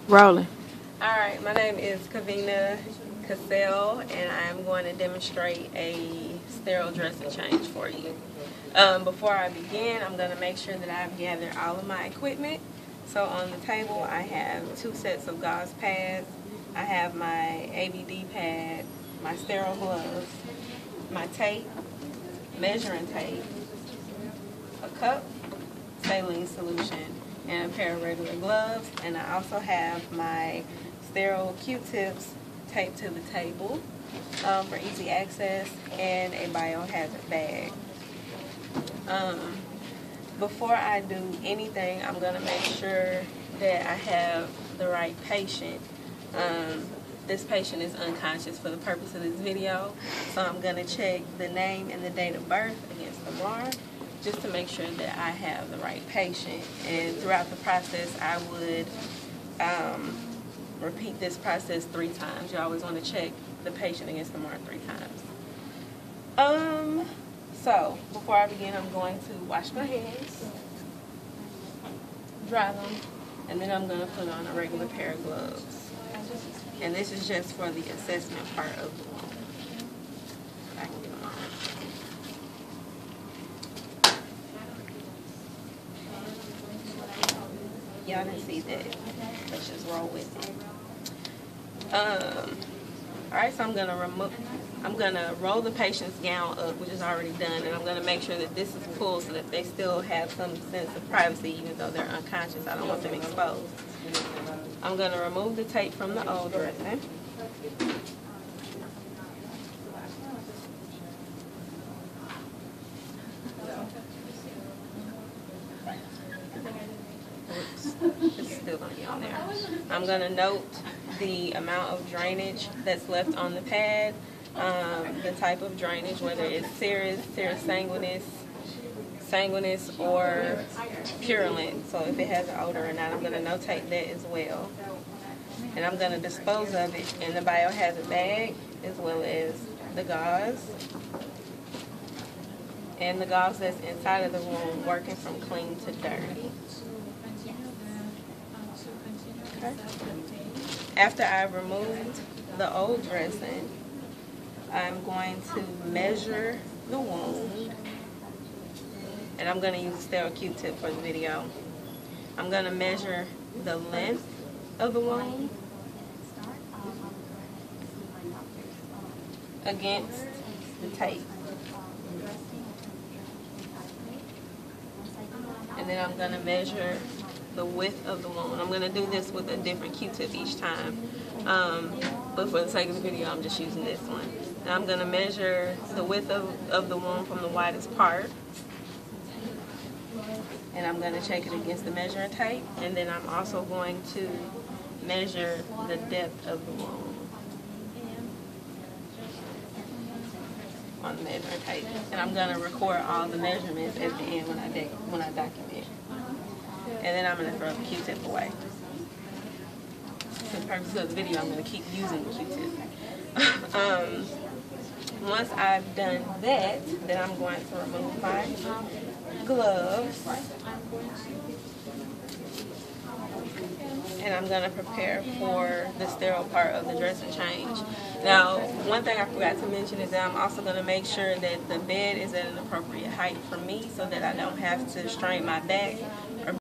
Rolling. Alright, my name is Kevina and I am going to demonstrate a sterile dressing change for you. Before I begin, I'm going to make sure that I've gathered all of my equipment. So on the table, I have 2 sets of gauze pads. I have my ABD pad, my sterile gloves, my tape, measuring tape, a cup, saline solution, and a pair of regular gloves. And I also have my sterile Q-tips taped to the table for easy access, and a biohazard bag. Before I do anything, I'm going to make sure that I have the right patient. This patient is unconscious for the purpose of this video, so I'm going to check the name and the date of birth against the MAR just to make sure that I have the right patient. And throughout the process, I would repeat this process 3 times. You always want to check the patient against the MAR 3 times. So before I begin, I'm going to wash my hands, dry them, and then I'm going to put on a regular pair of gloves. And this is just for the assessment part of the wound. I can get them on. Y'all didn't see that. Let's just roll with it. Alright, so I'm gonna roll the patient's gown up, which is already done, and I'm gonna make sure that this is pulled so that they still have some sense of privacy even though they're unconscious. I don't want them exposed. I'm gonna remove the tape from the old dressing. It's still going to be on there. I'm going to note the amount of drainage that's left on the pad, the type of drainage, whether it's serous sanguinous, or purulent. So if it has an odor or not, I'm going to notate that as well. And I'm going to dispose of it in the biohazard bag, as well as the gauze. And the gauze that's inside of the wound, working from clean to dirty. Okay. After I've removed the old dressing, I'm going to measure the wound, and I'm going to use a sterile Q-tip for the video. I'm going to measure the length of the wound against the tape. And then I'm going to measure the width of the wound. I'm going to do this with a different Q-tip each time, but for the sake of the video, I'm just using this one. Now I'm going to measure the width of the wound from the widest part, and I'm going to check it against the measuring tape, and then I'm also going to measure the depth of the wound on the measuring tape, and I'm going to record all the measurements at the end when I document. And then I'm going to throw the Q-tip away. For the purpose of the video, I'm going to keep using the Q-tip. Once I've done that, then I'm going to remove my gloves. And I'm going to prepare for the sterile part of the dressing change. Now, one thing I forgot to mention is that I'm also going to make sure that the bed is at an appropriate height for me so that I don't have to strain my back